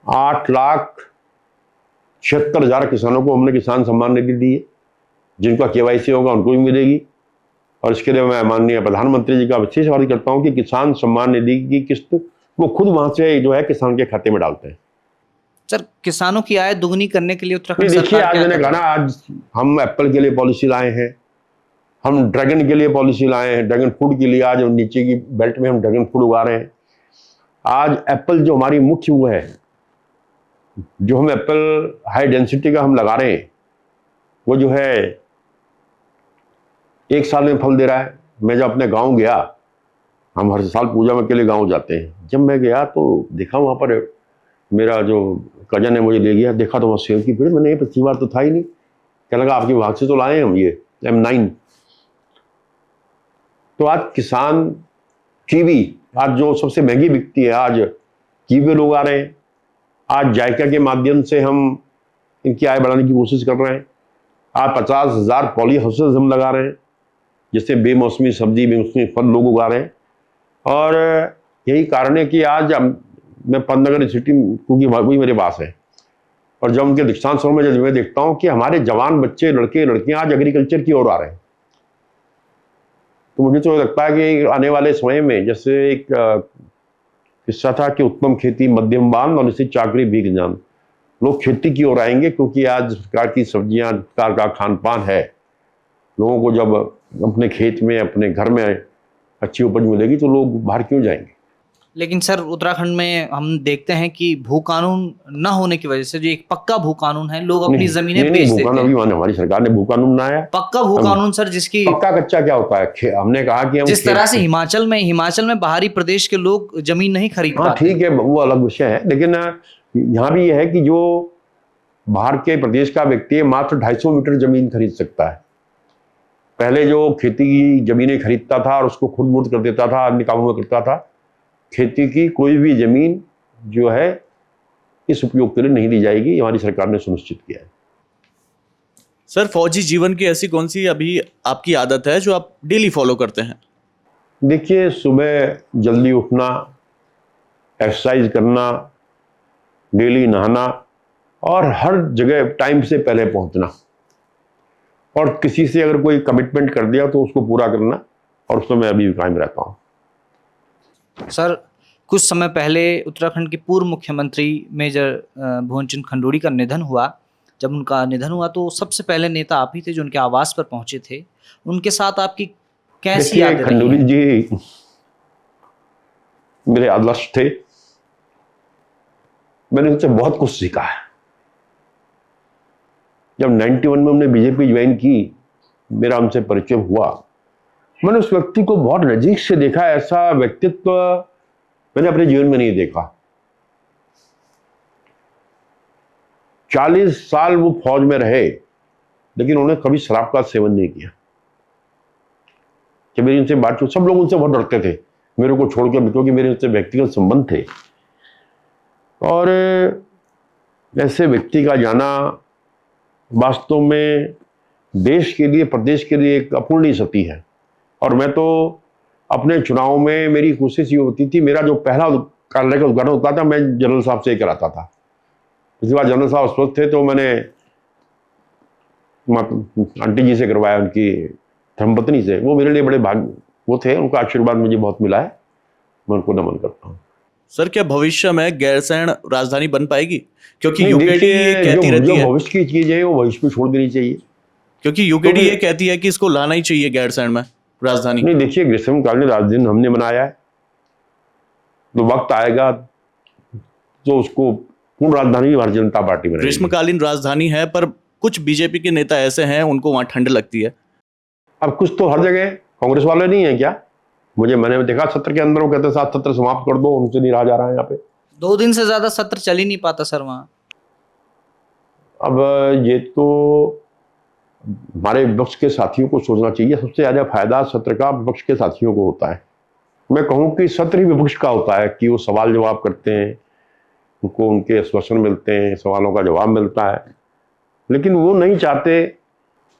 [SPEAKER 2] 8,76,000 किसानों को हमने किसान सम्मान निधि दी है। जिनका केवाईसी होगा उनको भी मिलेगी। और इसके लिए मैं माननीय प्रधानमंत्री जी का विशेष आभार करता हूं कि किसान सम्मान निधि की किस्त वो खुद वहां से जो है किसान के खाते में डालते हैं।
[SPEAKER 1] सर किसानों की आय दुगनी करने के लिए उत्तराखंड
[SPEAKER 2] देखिए,
[SPEAKER 1] सरकार
[SPEAKER 2] आज
[SPEAKER 1] क्या
[SPEAKER 2] मैंने
[SPEAKER 1] कर
[SPEAKER 2] कहा
[SPEAKER 1] रही
[SPEAKER 2] ना,
[SPEAKER 1] है?
[SPEAKER 2] आज हम एप्पल के लिए पॉलिसी लाए हैं, हम ड्रैगन के लिए पॉलिसी लाए हैं, ड्रैगन फ्रूट के लिए आज नीचे की बेल्ट में हम ड्रैगन फ्रूट उगा रहे हैं। आज एप्पल जो हमारी मुख्य वो है, जो हम एप्पल हाई डेंसिटी का हम लगा रहे हैं, वो जो है 1 साल में फल दे रहा है। मैं जब अपने गांव गया, हम हर साल पूजा में के लिए गांव जाते हैं, जब मैं गया तो देखा वहां पर मेरा जो कजन है मुझे ले गया, देखा तो वहाँ सेब की पेड़, मैंने ये पिछली बार तो था ही नहीं। क्या लगा आपके विभाग से तो लाए हैं हम ये M9। तो आज किसान कीवी आज जो सबसे महंगी बिकती है, आज कीवी लोग आ रहे हैं। आज जायका के माध्यम से हम इनकी आय बढ़ाने की कोशिश कर रहे हैं। आज 50,000 पॉली हाउसेज हम लगा रहे हैं, जिससे बेमौसमी सब्जी बेमौसमी फल लोग उगा रहे हैं। और यही कारण है कि आज मैं पंतनगर सिटी, क्योंकि वही मेरे पास है, और जब उनके दीक्षांत समारोह में जब मैं देखता हूँ कि हमारे जवान बच्चे लड़के लड़कियां आज एग्रीकल्चर की ओर आ रहे हैं, तो मुझे तो लगता है कि आने वाले समय में, जैसे एक किस्सा था कि उत्तम खेती मध्यम बांध और इसी चाकरी भीग जान, लोग खेती की ओर आएंगे, क्योंकि आज प्रकार की सब्जियां, प्रकार का खान पान है। लोगों को जब अपने खेत में अपने घर में अच्छी उपज मिलेगी तो लोग बाहर क्यों जाएंगे।
[SPEAKER 1] लेकिन सर उत्तराखंड में हम देखते हैं कि भू कानून न होने की वजह से, जो एक पक्का भू कानून है, लोग अपनी जमीनें बेच देते हैं।
[SPEAKER 2] हमारी सरकार ने भू कानून बनाया है।
[SPEAKER 1] पक्का भू कानून सर, जिसकी
[SPEAKER 2] पक्का कच्चा क्या होता है? हमने कहा कि हम
[SPEAKER 1] जिस तरह से हिमाचल में बाहरी प्रदेश के लोग जमीन नहीं खरीद पाते।
[SPEAKER 2] ठीक है, वो अलग विषय है, लेकिन यहाँ भी यह है कि जो बाहर के प्रदेश का व्यक्ति है मात्र 250 मीटर जमीन खरीद सकता है। पहले जो खेती की जमीनें खरीदता था और उसको खुद मुक्त कर देता था, अन्य कामों में करता था, खेती की कोई भी जमीन जो है इस उपयोग के लिए नहीं दी जाएगी, हमारी सरकार ने सुनिश्चित किया है।
[SPEAKER 3] सर फौजी जीवन की ऐसी कौन सी अभी आपकी आदत है जो आप डेली फॉलो करते हैं?
[SPEAKER 2] देखिए, सुबह जल्दी उठना, एक्सरसाइज करना, डेली नहाना और हर जगह टाइम से पहले पहुंचना, और किसी से अगर कोई कमिटमेंट कर दिया तो उसको पूरा करना, और उसमें मैं अभी भी कायम रहता हूँ।
[SPEAKER 1] सर कुछ समय पहले उत्तराखंड के पूर्व मुख्यमंत्री मेजर भुवन चंद खंडूड़ी का निधन हुआ। जब उनका निधन हुआ तो सबसे पहले नेता आप ही थे जो उनके आवास पर पहुंचे थे। उनके साथ आपकी कैसी यादें रही हैं?
[SPEAKER 2] खंडूड़ी जी मेरे आदर्श थे, मैंने उनसे बहुत कुछ सीखा है। जब 91 में हमने बीजेपी ज्वाइन की, मेरा उनसे परिचय हुआ, मैंने उस व्यक्ति को बहुत नजीक से देखा। ऐसा व्यक्तित्व मैंने अपने जीवन में नहीं देखा। 40 साल वो फौज में रहे, लेकिन उन्होंने कभी शराब का सेवन नहीं किया। कि मेरी उनसे बातचीत, सब लोग उनसे बहुत डरते थे मेरे को छोड़कर, क्योंकि मेरे उनसे व्यक्तिगत संबंध थे। और ऐसे व्यक्ति का जाना वास्तव में देश के लिए, प्रदेश के लिए एक अपूर्णीय क्षति है। और मैं तो अपने चुनाव में मेरी कोशिश ये होती थी, मेरा जो पहला कार्यालय का उद्घाटन होता था मैं जनरल साहब से कराता था। पिछली बार जनरल साहब अस्वस्थ थे तो मैंने आंटी जी से करवाया, उनकी धर्मपत्नी से। वो मेरे लिए बड़े वो थे, उनका आशीर्वाद मुझे बहुत मिला है, मैं उनको नमन करता हूँ।
[SPEAKER 3] सर क्या भविष्य में गैरसैंण राजधानी बन पाएगी? क्योंकि
[SPEAKER 2] नहीं,
[SPEAKER 3] यूकेडी ये
[SPEAKER 2] देखिए,
[SPEAKER 3] कहती रहती
[SPEAKER 2] जो
[SPEAKER 3] है,
[SPEAKER 2] भविष्य की चीज है वो भविष्य में छोड़ देनी चाहिए।
[SPEAKER 3] क्योंकि यूकेडी
[SPEAKER 2] क्योंकि
[SPEAKER 3] ये कहती है कि इसको लाना ही चाहिए गैरसैंण में राजधानी।
[SPEAKER 2] नहीं, देखिए, ग्रीष्मकालीन राजधानी हमने बनाया है, तो वक्त आएगा तो उसको पूर्ण राजधानी भारतीय जनता पार्टी बनाएगी।
[SPEAKER 3] ग्रीष्मकालीन राजधानी है, पर कुछ बीजेपी के नेता ऐसे हैं उनको वहां ठंड लगती है।
[SPEAKER 2] अब कुछ तो हर जगह कांग्रेस वाले नहीं है क्या? मैंने देखा सत्र के अंदर वो कहते हैं 7 सत्र समाप्त कर दो, हमसे नहीं रहा जा रहा है यहाँ पे।
[SPEAKER 1] 2 दिन से ज्यादा सत्र चल ही नहीं पाता सर वहाँ।
[SPEAKER 2] अब ये तो हमारे विपक्ष के साथियों को सोचना चाहिए। सबसे ज्यादा फायदा सत्र का विपक्ष के साथियों को होता है। मैं कहूँ कि सत्र ही विपक्ष का होता है कि वो सवाल जवाब करते हैं, उनको उनके आश्वासन मिलते हैं, सवालों का जवाब मिलता है, लेकिन वो नहीं चाहते।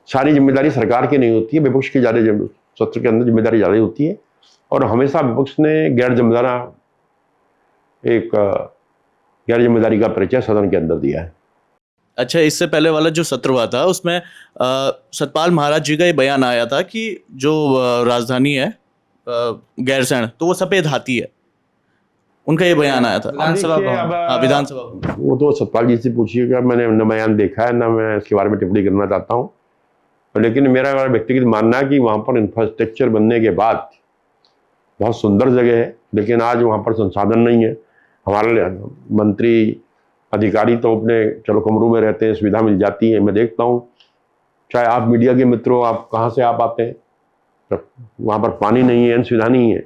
[SPEAKER 2] सारी जिम्मेदारी सरकार की नहीं होती है, विपक्ष की ज़्यादा सत्र के अंदर जिम्मेदारी ज़्यादा होती है, और हमेशा विपक्ष ने गैर जिम्मेदारी का परिचय सदन के अंदर दिया है।
[SPEAKER 3] अच्छा, इससे पहले वाला जो सत्र हुआ था उसमें सतपाल महाराज जी का ये बयान आया था कि जो राजधानी है गैरसैंण, तो वो सफेद हाथी है, उनका ये बयान आया था
[SPEAKER 1] विधानसभा भवन।
[SPEAKER 3] हाँ, विधानसभा भवन।
[SPEAKER 2] वो तो सतपाल जी से पूछिएगा, मैंने न बयान देखा है, ना मैं इसके बारे में टिप्पणी करना चाहता हूँ। लेकिन मेरा व्यक्तिगत मानना है कि वहाँ पर इंफ्रास्ट्रक्चर बनने के बाद बहुत सुंदर जगह है, लेकिन आज वहाँ पर संसाधन नहीं है। हमारे मंत्री अधिकारी तो अपने चलो कमरों में रहते हैं, सुविधा मिल जाती है। मैं देखता हूँ, चाहे आप मीडिया के मित्रों, आप कहाँ से आप आते हैं, वहाँ पर पानी नहीं है, सुविधा नहीं है।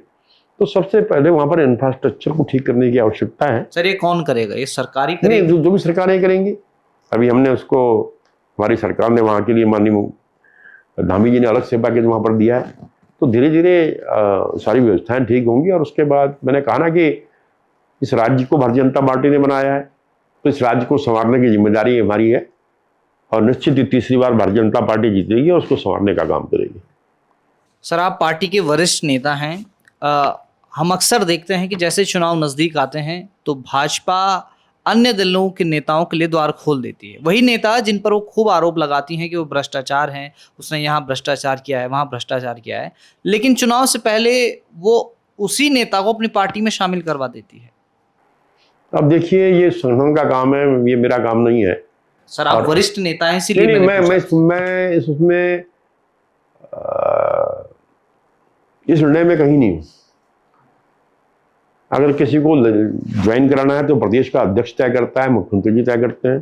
[SPEAKER 2] तो सबसे पहले वहाँ पर इंफ्रास्ट्रक्चर को ठीक करने की आवश्यकता है।
[SPEAKER 1] सर ये कौन करेगा? ये सरकारी
[SPEAKER 2] नहीं,
[SPEAKER 1] करेगी?
[SPEAKER 2] जो भी सरकारें करेंगी। अभी हमने उसको, हमारी सरकार ने वहाँ के लिए माननीय धामी जी ने अलग से पैकेज वहाँ पर दिया है। तो धीरे धीरे सारी व्यवस्थाएं ठीक होंगी, और उसके बाद मैंने कहा ना कि इस राज्य को भारतीय जनता पार्टी ने बनाया है, तो इस राज्य को संवारने की जिम्मेदारी हमारी है, और निश्चित ही तीसरी बार भारतीय जनता पार्टी जीतेगी और उसको संवारने का काम करेगी।
[SPEAKER 1] सर आप पार्टी के वरिष्ठ नेता हैं। हम अक्सर देखते हैं कि जैसे चुनाव नज़दीक आते हैं तो भाजपा अन्य दलों के नेताओं के लिए द्वार खोल देती है। वही नेता जिन पर वो खूब आरोप लगाती हैं कि वो भ्रष्टाचार हैं, उसने यहाँ भ्रष्टाचार किया है, वहाँ भ्रष्टाचार किया है, लेकिन चुनाव से पहले वो उसी नेता को अपनी पार्टी में शामिल करवा देती है।
[SPEAKER 2] अब देखिए, ये संगठन का काम है, ये मेरा काम नहीं है।
[SPEAKER 1] सर आप वरिष्ठ नेता हैं, इसीलिए
[SPEAKER 2] नहीं,
[SPEAKER 1] मैंने पूछा।
[SPEAKER 2] मैं इसमें इस निर्णय में कहीं नहीं हूँ। अगर किसी को ज्वाइन कराना है तो प्रदेश का अध्यक्ष तय करता है, मुख्यमंत्री जी तय करते हैं।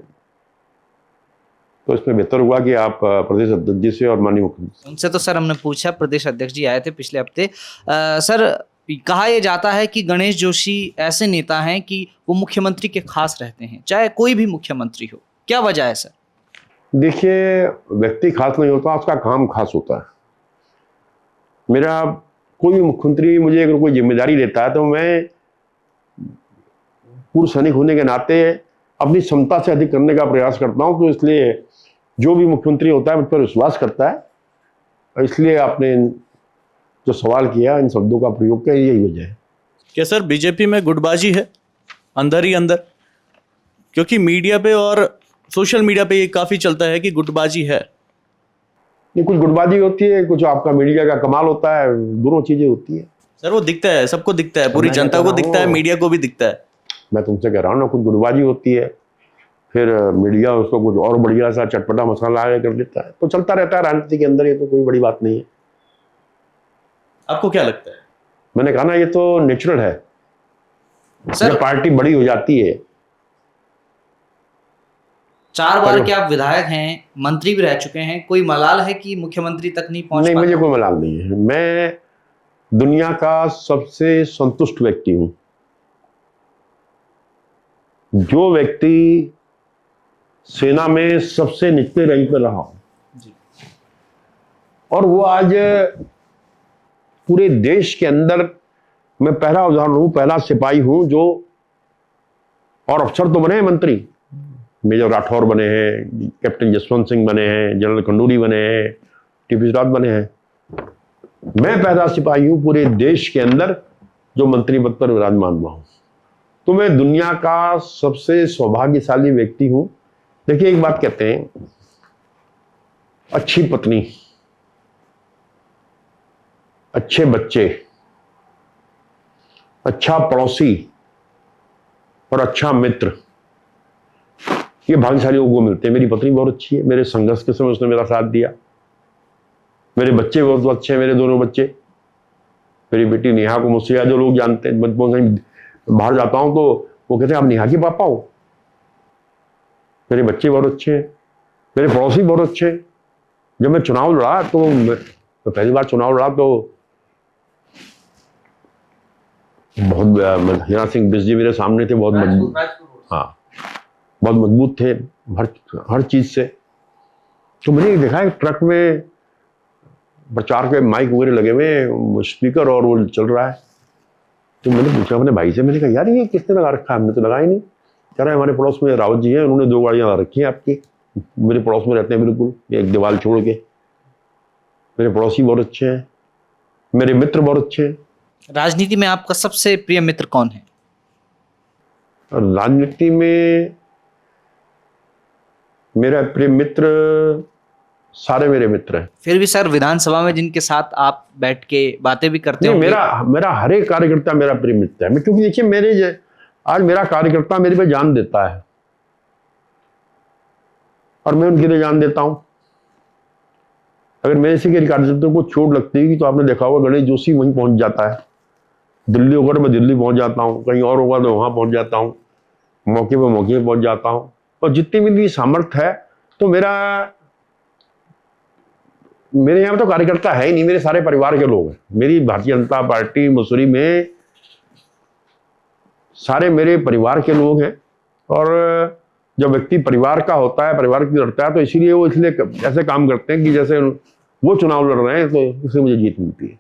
[SPEAKER 2] तो इसमें बेहतर हुआ कि आप प्रदेश अध्यक्ष जी से और माननीय मुख्यमंत्री
[SPEAKER 1] उनसे तो सर हमने पूछा, प्रदेश अध्यक्ष जी आए थे पिछले हफ्ते। सर कहा यह जाता है कि गणेश जोशी ऐसे नेता हैं कि वो मुख्यमंत्री के खास रहते हैं, चाहे कोई भी मुख्यमंत्री हो। क्या वजह है सर?
[SPEAKER 2] देखिए, व्यक्ति खास नहीं होता, उसका काम खास होता है। मेरा कोई भी मुख्यमंत्री मुझे अगर कोई जिम्मेदारी देता है तो मैं पूर्व सैनिक होने के नाते अपनी क्षमता से अधिक करने का प्रयास करता हूं। तो इसलिए जो भी मुख्यमंत्री होता है मुझ पर विश्वास करता है, और इसलिए आपने जो सवाल किया, इन शब्दों का प्रयोग किया, यही वजह है।
[SPEAKER 3] क्या सर बीजेपी में गुटबाजी है अंदर ही अंदर? क्योंकि मीडिया पे और सोशल मीडिया पे ये काफी चलता है कि गुटबाजी है।
[SPEAKER 2] नहीं, कुछ गुटबाजी होती है, कुछ आपका मीडिया का कमाल होता है, दोनों चीजें होती है।
[SPEAKER 3] सर वो दिखता है, सबको दिखता है, पूरी
[SPEAKER 2] मैं
[SPEAKER 3] जनता
[SPEAKER 2] कहता
[SPEAKER 3] को दिखता है,
[SPEAKER 2] हूँ,
[SPEAKER 3] मीडिया को भी दिखता है।
[SPEAKER 2] मैं तुमसे कह रहा हूँ ना, कुछ गुटबाजी होती है, फिर मीडिया उसको कुछ और बढ़िया सा चटपटा मसाला आगे कर देता है। तो चलता रहता है राजनीति के अंदर, ये तो कोई बड़ी बात नहीं है।
[SPEAKER 3] आपको क्या लगता है?
[SPEAKER 2] मैंने कहा ना, ये तो नेचुरल है।
[SPEAKER 1] सर
[SPEAKER 2] जब पार्टी बड़ी हो जाती है।
[SPEAKER 1] 4 बार के आप विधायक हैं, मंत्री भी रह चुके हैं, कोई मलाल है कि मुख्यमंत्री तक नहीं पहुंच
[SPEAKER 2] नहीं,
[SPEAKER 1] पाते?
[SPEAKER 2] मुझे कोई मलाल नहीं है। मैं दुनिया का सबसे संतुष्ट व्यक्ति हूं। जो व्यक्ति सेना में सबसे निचले रैंक पर रहा और वो आज पूरे देश के अंदर, मैं पहला उदाहरण हूं, पहला सिपाही हूं जो, और अफसर तो बने हैं, मंत्री मेजर राठौर बने हैं, कैप्टन जसवंत सिंह बने हैं, जनरल खंडूरी बने हैं, टीपी रावत बने हैं। मैं पहला सिपाही हूं पूरे देश के अंदर जो मंत्री पद पर विराजमान हुआ हूं। तो मैं दुनिया का सबसे सौभाग्यशाली व्यक्ति हूं। देखिए, एक बात कहते हैं, अच्छी पत्नी अच्छे बच्चे, अच्छा पड़ोसी और अच्छा मित्र, ये भाग्यशाली लोगों को मिलते हैं। मेरी पत्नी बहुत अच्छी है, मेरे संघर्ष के समय उसने मेरा साथ दिया। मेरे बच्चे बहुत अच्छे हैं, मेरे दोनों बच्चे। मेरी बेटी नेहा को मुझसे ज़्यादा लोग जानते हैं। मैं कहीं बाहर जाता हूँ तो वो कहते हैं आप नेहा के पापा हो। मेरे बच्चे बहुत अच्छे हैं, मेरे पड़ोसी बहुत अच्छे हैं। जब मैं चुनाव लड़ा तो मैं पहली बार चुनाव लड़ा तो बहुत हीरा सिंह बिस जी मेरे सामने थे, बहुत मजबूत, हाँ बहुत मजबूत थे हर चीज से। तो मैंने देखा है ट्रक में प्रचार के माइक वगैरह लगे हुए, स्पीकर और वो चल रहा है। तो मैंने पूछा अपने भाई से, मैंने कहा यार ये किसने लगा रखा है? हमने तो लगाया नहीं। कह रहा है हमारे पड़ोस में रावत जी हैं, उन्होंने 2 गाड़ियां लगा रखी हैं आपकी। मेरे पड़ोस में रहते हैं बिल्कुल, एक दीवार छोड़ के। मेरे पड़ोसी बहुत अच्छे हैं, मेरे मित्र बहुत अच्छे हैं।
[SPEAKER 1] राजनीति में आपका सबसे प्रिय मित्र कौन है?
[SPEAKER 2] राजनीति में मेरा प्रिय मित्र, सारे मेरे मित्र हैं।
[SPEAKER 1] फिर भी सर विधानसभा में जिनके साथ आप बैठ के बातें भी करते
[SPEAKER 2] नहीं,
[SPEAKER 1] होंगे।
[SPEAKER 2] मेरा हर एक कार्यकर्ता मेरा प्रिय मित्र है। मैं क्योंकि देखिए आज मेरा कार्यकर्ता मेरे पे जान देता है और मैं उनके लिए जान देता हूं। अगर मेरे से किसी कार्यकर्ता को चोट लगती है तो आपने देखा होगा गणेश जोशी वहीं पहुंच जाता है। दिल्ली होगा तो मैं दिल्ली पहुंच जाता हूँ, कहीं और होगा तो वहां पहुंच जाता हूँ, मौके पे पहुंच जाता हूँ। और जितनी मेरी सामर्थ्य है, तो मेरे यहाँ तो कार्यकर्ता है ही नहीं, मेरे सारे परिवार के लोग हैं। मेरी भारतीय जनता पार्टी मसूरी में सारे मेरे परिवार के लोग हैं। और जब व्यक्ति परिवार का होता है, परिवार की लड़ता है, तो इसीलिए वो ऐसे काम करते हैं कि जैसे वो चुनाव लड़ रहे हैं, तो इससे मुझे जीत मिलती है।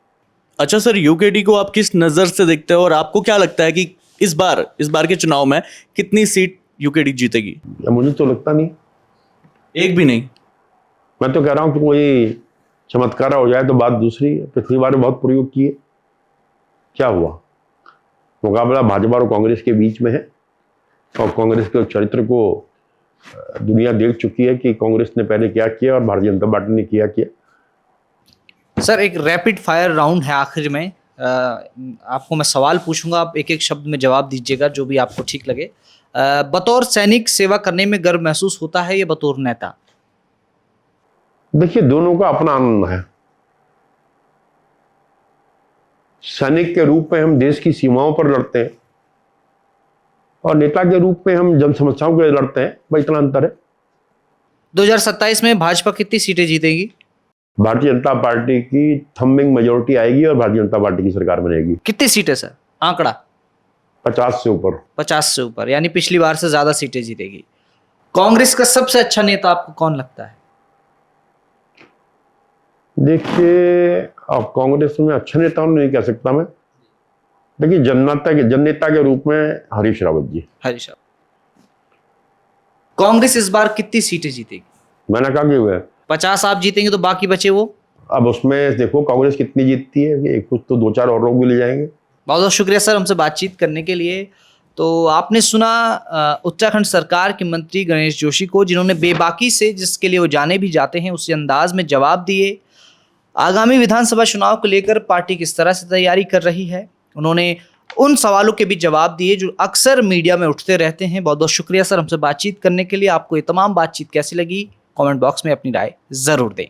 [SPEAKER 3] अच्छा सर, यूकेडी को आप किस नज़र से देखते हो और आपको क्या लगता है कि इस बार के चुनाव में कितनी सीट यूकेडी जीतेगी?
[SPEAKER 2] मुझे तो लगता नहीं,
[SPEAKER 3] एक भी नहीं।
[SPEAKER 2] मैं तो कह रहा हूँ कि कोई चमत्कार हो जाए तो बात दूसरी है। पिछली बार बहुत प्रयोग किए, क्या हुआ? मुकाबला भाजपा और कांग्रेस के बीच में है और कांग्रेस के चरित्र को दुनिया देख चुकी है कि कांग्रेस ने पहले क्या किया और भारतीय जनता पार्टी ने किया।
[SPEAKER 1] सर एक रैपिड फायर राउंड है आखिर में। आपको मैं सवाल पूछूंगा, आप एक एक शब्द में जवाब दीजिएगा जो भी आपको ठीक लगे। बतौर सैनिक सेवा करने में गर्व महसूस होता है या बतौर नेता?
[SPEAKER 2] देखिए, दोनों का अपना आनंद है। सैनिक के रूप में हम देश की सीमाओं पर लड़ते हैं और नेता के रूप में हम जन समस्याओं के लिए लड़ते हैं, भाई इतना अंतर है।
[SPEAKER 1] 2027 में भाजपा कितनी सीटें जीतेगी?
[SPEAKER 2] भारतीय जनता पार्टी की थम्बिंग मेजोरिटी आएगी और भारतीय जनता पार्टी की सरकार बनेगी।
[SPEAKER 1] कितनी सीटें सर? आंकड़ा
[SPEAKER 2] 50 से ऊपर।
[SPEAKER 1] 50 से ऊपर, यानी पिछली बार से ज्यादा सीटें जीतेगी। कांग्रेस का सबसे अच्छा नेता आपको कौन लगता है?
[SPEAKER 2] देखिए, अब कांग्रेस में अच्छा नेता नहीं कह सकता मैं, देखिए जननेता के रूप में हरीश रावत जी।
[SPEAKER 1] हरीश रावत। कांग्रेस इस बार कितनी सीटें जीतेगी?
[SPEAKER 2] मैंने कहा कि
[SPEAKER 1] 50 आप जीतेंगे तो बाकी बचे वो।
[SPEAKER 2] अब उसमें देखो कांग्रेस कितनी जीतती है, कुछ तो 2-4 और लोग भी ले जाएंगे।
[SPEAKER 1] बहुत बहुत शुक्रिया सर हमसे बातचीत करने के लिए। तो आपने सुना उत्तराखंड सरकार के मंत्री गणेश जोशी को, जिन्होंने बेबाकी से, जिसके लिए वो जाने भी जाते हैं, उसी अंदाज में जवाब दिए। आगामी विधानसभा चुनाव को लेकर पार्टी किस तरह से तैयारी कर रही है, उन्होंने उन सवालों के भी जवाब दिए जो अक्सर मीडिया में उठते रहते हैं। बहुत बहुत शुक्रिया सर हमसे बातचीत करने के लिए। आपको ये तमाम बातचीत कैसी लगी, कमेंट बॉक्स में अपनी राय ज़रूर दें।